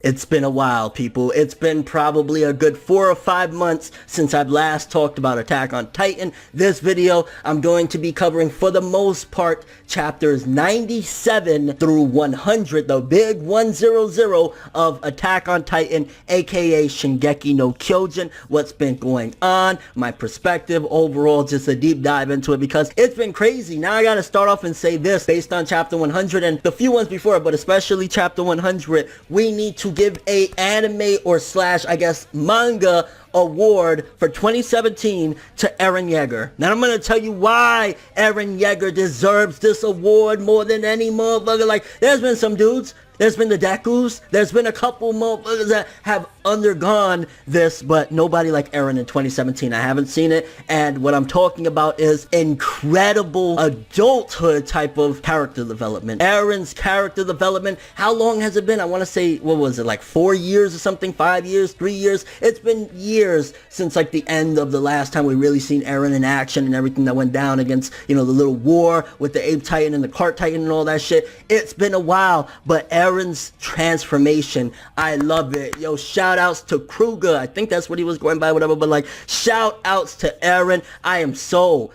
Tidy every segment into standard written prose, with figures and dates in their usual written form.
It's been a while, people. It's been probably a good 4 or 5 months since I've last talked about Attack on Titan. This video, I'm going to be covering, for the most part, chapters 97 through 100, the big 100 of Attack on Titan, aka Shingeki no Kyojin, what's been going on, my perspective, overall, just a deep dive into it, because it's been crazy. Now I gotta start off and say this, based on chapter 100 and the few ones before, but especially chapter 100, we need to give a anime or slash, I guess, manga award for 2017 to Eren Yeager. Now I'm gonna tell you why Eren Yeager deserves this award more than any motherfucker. Like, there's been some dudes, there's been the Dekus, there's been a couple motherfuckers that have undergone this, but nobody like Eren in 2017. I haven't seen it, and what I'm talking about is incredible adulthood type of character development. Eren's character development, how long has it been? I want to say, what was it, like 4 years or something? 5 years? 3 years? It's been years since like the end of the last time we really seen Eren in action and everything that went down against, you know, the little war with the Ape Titan and the Cart Titan and all that shit. It's been a while, but Eren's transformation, I love it. Yo, shout outs to Kruger. I think that's what he was going by, whatever, but like, shout outs to Eren. I am so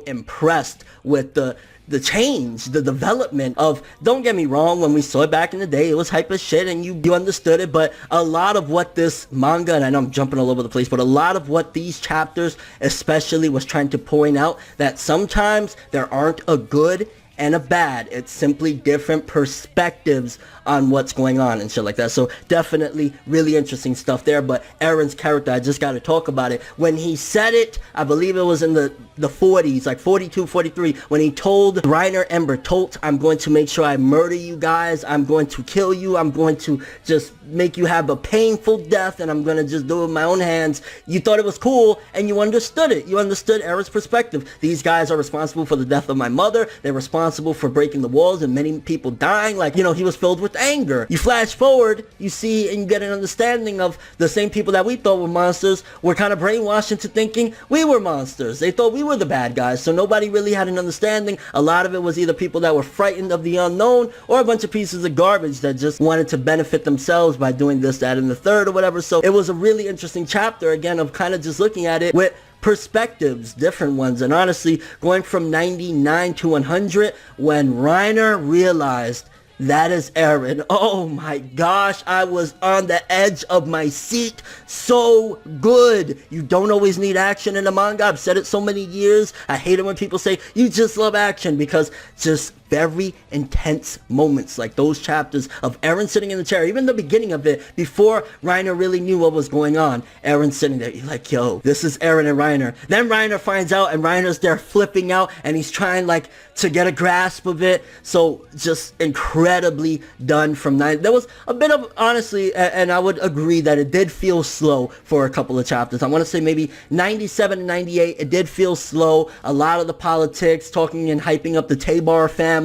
impressed with the change, the development of, don't get me wrong, when we saw it back in the day, it was hype as shit and you understood it, but a lot of what this manga, and I know I'm jumping all over the place, but a lot of what these chapters especially was trying to point out, that sometimes there aren't a good and a bad. It's simply different perspectives on what's going on and shit like that. So definitely really interesting stuff there. But Eren's character, I just got to talk about it. When he said it, I believe it was in the 40s, like 42, 43, when he told Reiner and Bertolt, I'm going to make sure I murder you guys. I'm going to kill you. I'm going to just make you have a painful death, and I'm going to just do it with my own hands. You thought it was cool, and you understood it. You understood Eren's perspective. These guys are responsible for the death of my mother. They're responsible for breaking the walls and many people dying. Like, you know, he was filled with anger. You flash forward, you see and you get an understanding of the same people that we thought were monsters were kind of brainwashed into thinking we were monsters. They thought we were the bad guys, so nobody really had an understanding. A lot of it was either people that were frightened of the unknown, or a bunch of pieces of garbage that just wanted to benefit themselves by doing this, that, and the third, or whatever. So it was a really interesting chapter, again, of kind of just looking at it with perspectives, different ones. And honestly, going from 99 to 100, when Reiner realized that is Eren, oh my gosh, I was on the edge of my seat. So good. You don't always need action in a manga. I've said it so many years. I hate it when people say you just love action, because just very intense moments like those chapters of Eren sitting in the chair, even the beginning of it, before Reiner really knew what was going on. Eren sitting there, you're like, yo, this is Eren and Reiner. Then Reiner finds out, and Reiner's there flipping out, and he's trying like to get a grasp of it. So just incredibly done from 9. There was a bit of, honestly, and I would agree that it did feel slow for a couple of chapters. I want to say maybe 97 and 98, it did feel slow. A lot of the politics, talking and hyping up the Tabar family,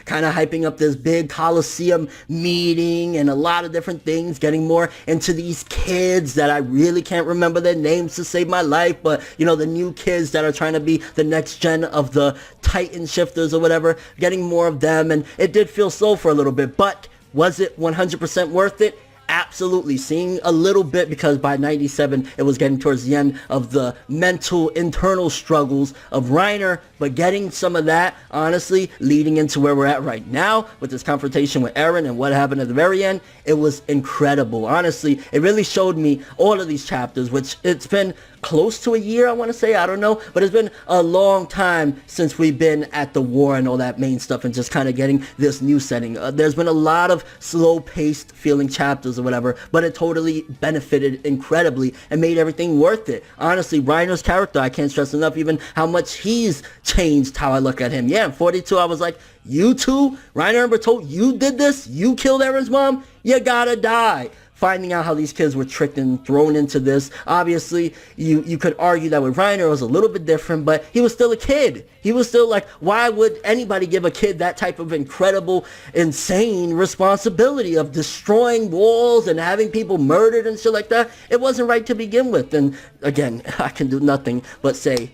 kind of hyping up this big Coliseum meeting and a lot of different things, getting more into these kids that I really can't remember their names to save my life, but you know, the new kids that are trying to be the next gen of the Titan shifters or whatever, getting more of them. And it did feel slow for a little bit, but was it 100% worth it? Absolutely. Seeing a little bit, because by 97 it was getting towards the end of the mental internal struggles of Reiner, but getting some of that, honestly, leading into where we're at right now with this confrontation with Eren and what happened at the very end, it was incredible. Honestly, it really showed me all of these chapters, which it's been close to a year, I want to say, I don't know, but it's been a long time since we've been at the war and all that main stuff, and just kind of getting this new setting. There's been a lot of slow-paced feeling chapters or whatever, but it totally benefited incredibly and made everything worth it. Honestly, Reiner's character, I can't stress enough even how much he's changed how I look at him. Yeah, in 42, I was like, you two, Reiner and Bertolt, you did this? You killed Eren's mom? You gotta die. Finding out how these kids were tricked and thrown into this. Obviously, you could argue that with Reiner it was a little bit different, but he was still a kid. He was still like, why would anybody give a kid that type of incredible, insane responsibility of destroying walls and having people murdered and shit like that? It wasn't right to begin with. And again, I can do nothing but say,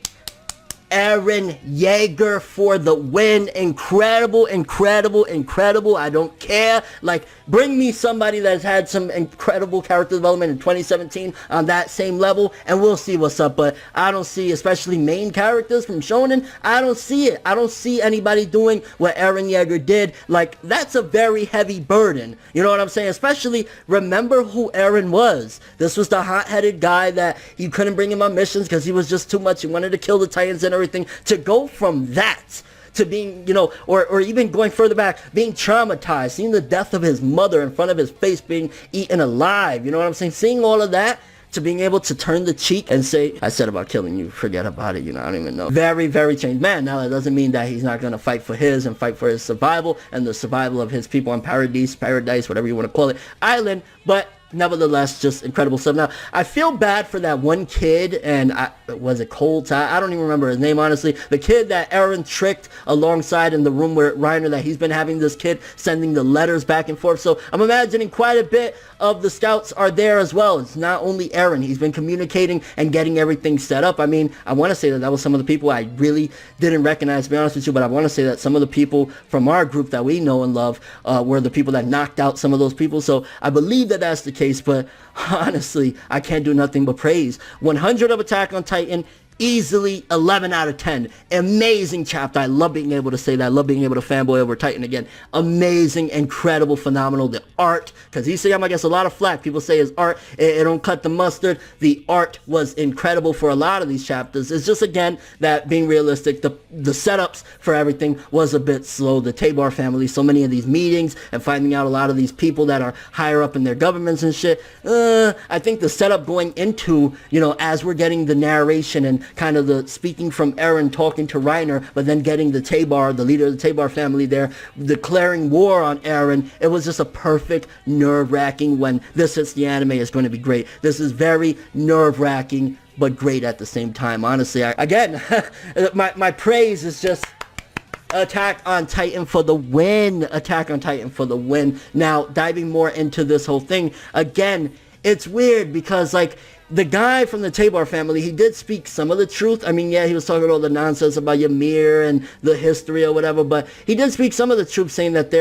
Eren Yeager for the win. Incredible, incredible, incredible. I don't care. Like, bring me somebody that's had some incredible character development in 2017 on that same level, and we'll see what's up. But I don't see, especially main characters from Shonen, I don't see it. I don't see anybody doing what Eren Yeager did. Like, that's a very heavy burden. You know what I'm saying? Especially, remember who Eren was. This was the hot-headed guy that you couldn't bring him on missions because he was just too much. He wanted to kill the Titans and everything. To go from that to being, you know, or even going further back, being traumatized, seeing the death of his mother in front of his face being eaten alive, you know what I'm saying? Seeing all of that, to being able to turn the cheek and say, I said about killing you, forget about it, you know, I don't even know. Very, very changed man. Now, that doesn't mean that he's not going to fight for his and fight for his survival and the survival of his people on paradise, whatever you want to call it, island, but nevertheless, just incredible stuff. Now, I feel bad for that one kid, and was it Colt? I don't even remember his name, honestly. The kid that Eren tricked alongside in the room where Reiner, that he's been having this kid sending the letters back and forth. So I'm imagining quite a bit of the scouts are there as well. It's not only Eren. He's been communicating and getting everything set up. I mean, I want to say that was some of the people I really didn't recognize, to be honest with you, but I want to say that some of the people from our group that we know and love were the people that knocked out some of those people. So I believe that that's the case, but honestly, I can't do nothing but praise. 100 of Attack on Titan, easily 11 out of 10. Amazing chapter. I love being able to say that. I love being able to fanboy over Titan again. Amazing, incredible, phenomenal. The art, because Isayama gets a lot of flack. People say his art, it don't cut the mustard. The art was incredible for a lot of these chapters. It's just, again, that being realistic, the setups for everything was a bit slow. The Tabor family, so many of these meetings and finding out a lot of these people that are higher up in their governments and shit. I think the setup going into, you know, as we're getting the narration and kind of the speaking from Eren talking to Reiner, but then getting the Tabor, the leader of the Tabor family there, declaring war on Eren. It was just a perfect nerve-wracking. When this hits the anime, it's going to be great. This is very nerve-wracking, but great at the same time. Honestly, again, my praise is just Attack on Titan for the win. Attack on Titan for the win. Now, diving more into this whole thing, again, it's weird because, like, the guy from the Tabor family, he did speak some of the truth. I mean, yeah, he was talking all the nonsense about Ymir and the history or whatever, but he did speak some of the truth, saying that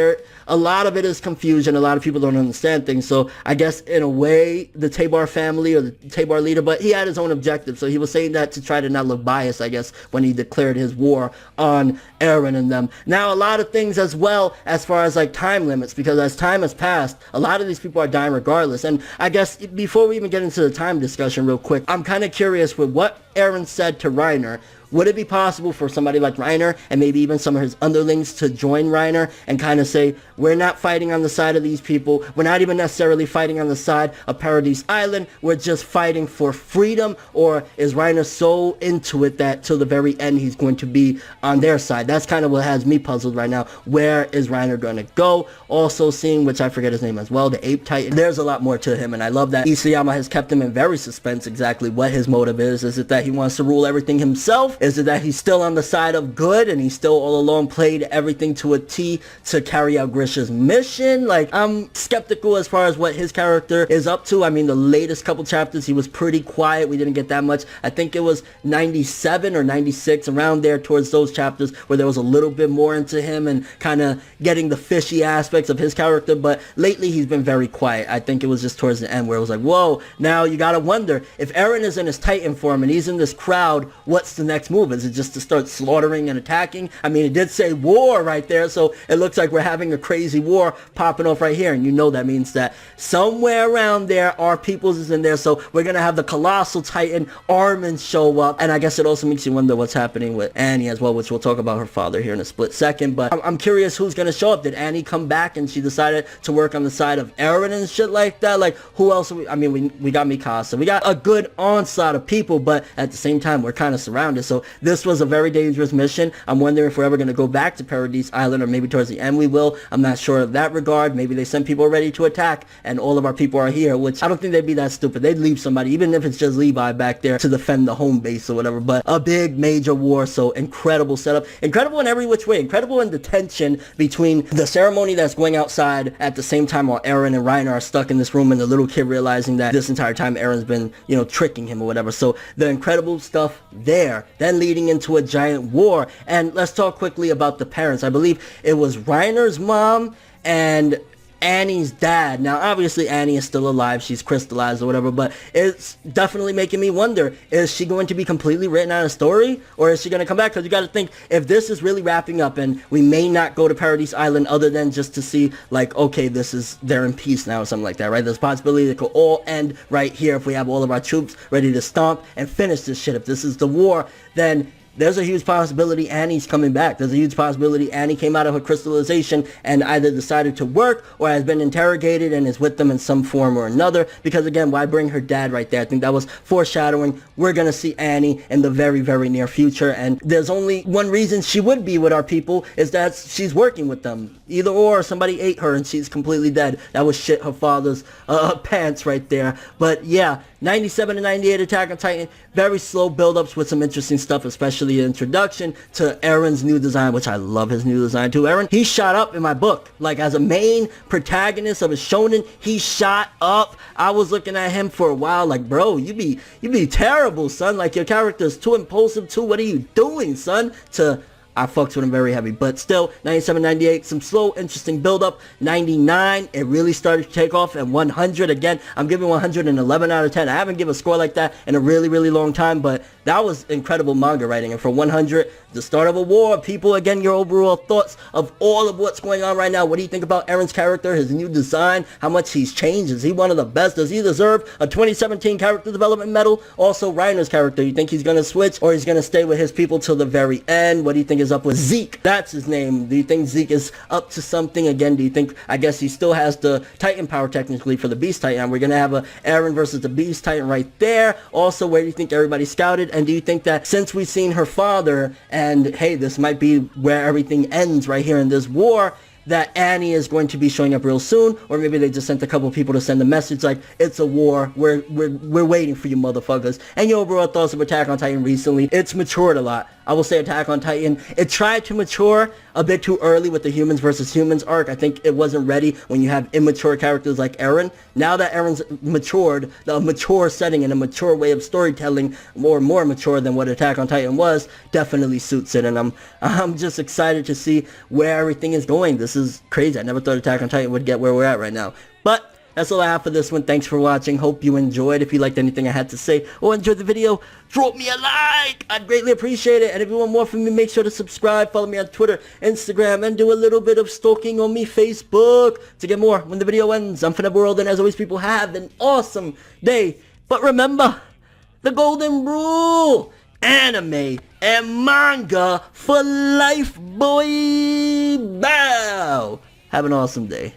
a lot of it is confusion. A lot of people don't understand things. So I guess in a way, the Tabor family or the Tabor leader, but he had his own objective. So he was saying that to try to not look biased, I guess, when he declared his war on Eren and them. Now, a lot of things as well, as far as like time limits, because as time has passed, a lot of these people are dying regardless. And I guess before we even get into the time discussion real quick, I'm kind of curious with what Eren said to Reiner. Would it be possible for somebody like Reiner and maybe even some of his underlings to join Reiner and kind of say, we're not fighting on the side of these people. We're not even necessarily fighting on the side of Paradise Island. We're just fighting for freedom? Or is Reiner so into it that till the very end he's going to be on their side? That's kind of what has me puzzled right now. Where is Reiner going to go? Also seeing, which I forget his name as well, the Ape Titan. There's a lot more to him, and I love that Isayama has kept him in very suspense exactly what his motive is. Is it that he wants to rule everything himself? Is it that he's still on the side of good and he still all along played everything to a T to carry out Grisha's mission? Like, I'm skeptical as far as what his character is up to. I mean, the latest couple chapters, he was pretty quiet. We didn't get that much. I think it was 97 or 96, around there towards those chapters where there was a little bit more into him and kind of getting the fishy aspects of his character. But lately, he's been very quiet. I think it was just towards the end where it was like, whoa, now you gotta wonder, if Eren is in his Titan form and he's in this crowd, what's the next move? Is it just to start slaughtering and attacking? I mean, it did say war right there, so it looks like we're having a crazy war popping off right here, and you know that means that somewhere around there, our peoples is in there, so we're gonna have the colossal Titan Armin show up, and I guess it also makes you wonder what's happening with Annie as well, which we'll talk about her father here in a split second. But I'm curious who's gonna show up. Did Annie come back and she decided to work on the side of Eren and shit like that? Like, who else? I mean, we got Mikasa, we got a good onslaught of people, but at the same time, we're kind of surrounded. So this was a very dangerous mission. I'm wondering if we're ever going to go back to Paradise Island, or maybe towards the end we will. I'm not sure of that regard. Maybe they send people ready to attack and all of our people are here, which I don't think they'd be that stupid. They'd leave somebody, even if it's just Levi back there to defend the home base or whatever. But a big major war, so incredible setup. Incredible in every which way. Incredible in the tension between the ceremony that's going outside at the same time while Eren and Reiner are stuck in this room, and the little kid realizing that this entire time Eren's been, you know, tricking him or whatever. So the incredible stuff there. Then then leading into a giant war. And let's talk quickly about the parents. I believe it was Reiner's mom and Annie's dad. Now, obviously, Annie is still alive. She's crystallized or whatever, but it's definitely making me wonder, is she going to be completely written out of story, or is she going to come back? Because you got to think, if this is really wrapping up and we may not go to Paradise Island other than just to see, like, okay, they're in peace now or something like that, right? There's a possibility it could all end right here if we have all of our troops ready to stomp and finish this shit. If this is the war, then there's a huge possibility Annie's coming back. There's a huge possibility Annie came out of her crystallization and either decided to work or has been interrogated and is with them in some form or another. Because again, why bring her dad right there? I think that was foreshadowing. We're going to see Annie in the very, very near future. And there's only one reason she would be with our people, is that she's working with them. Either or, somebody ate her and she's completely dead. That was shit her father's pants right there. But yeah, 97 to 98 Attack on Titan. Very slow build-ups with some interesting stuff, especially the introduction to Eren's new design, which I love his new design too. Eren, he shot up in my book. Like, as a main protagonist of a shonen, he shot up. I was looking at him for a while like, bro, you be terrible, son. Like, your character is too impulsive too. What are you doing, son? I fucked with him very heavy. But still, 97, 98, some slow, interesting build-up. 99, it really started to take off. And 100, again, I'm giving 111 out of 10. I haven't given a score like that in a really, really long time, but that was incredible manga writing. And for 100, the start of a war. People, again, your overall thoughts of all of what's going on right now. What do you think about Eren's character, his new design, how much he's changed? Is he one of the best? Does he deserve a 2017 character development medal? Also, Reiner's character, you think he's going to switch or he's going to stay with his people till the very end? What do you think is up with Zeke? That's his name. Do you think Zeke is up to something? Again, do you think, I guess he still has the Titan power technically for the Beast Titan. We're going to have a Eren versus the Beast Titan right there. Also, where do you think everybody scouted? And do you think that since we've seen her father, and hey, this might be where everything ends right here in this war, that Annie is going to be showing up real soon? Or maybe they just sent a couple people to send a message like, it's a war, we're waiting for you motherfuckers. And your overall thoughts of Attack on Titan recently? It's matured a lot. I will say Attack on Titan, it tried to mature a bit too early with the humans versus humans arc. I think it wasn't ready when you have immature characters like Eren. Now that Eren's matured, the mature setting and a mature way of storytelling, more mature than what Attack on Titan was, definitely suits it. And I'm just excited to see where everything is going. This is crazy. I never thought Attack on Titan would get where we're at right now. But that's all I have for this one. Thanks for watching. Hope you enjoyed. If you liked anything I had to say or enjoyed the video, drop me a like. I'd greatly appreciate it. And if you want more from me, make sure to subscribe. Follow me on Twitter, Instagram, and do a little bit of stalking on me Facebook to get more when the video ends. I'm ForneverWorld, and as always, people, have an awesome day. But remember, the golden rule: anime and manga for life, boy. Bow. Have an awesome day.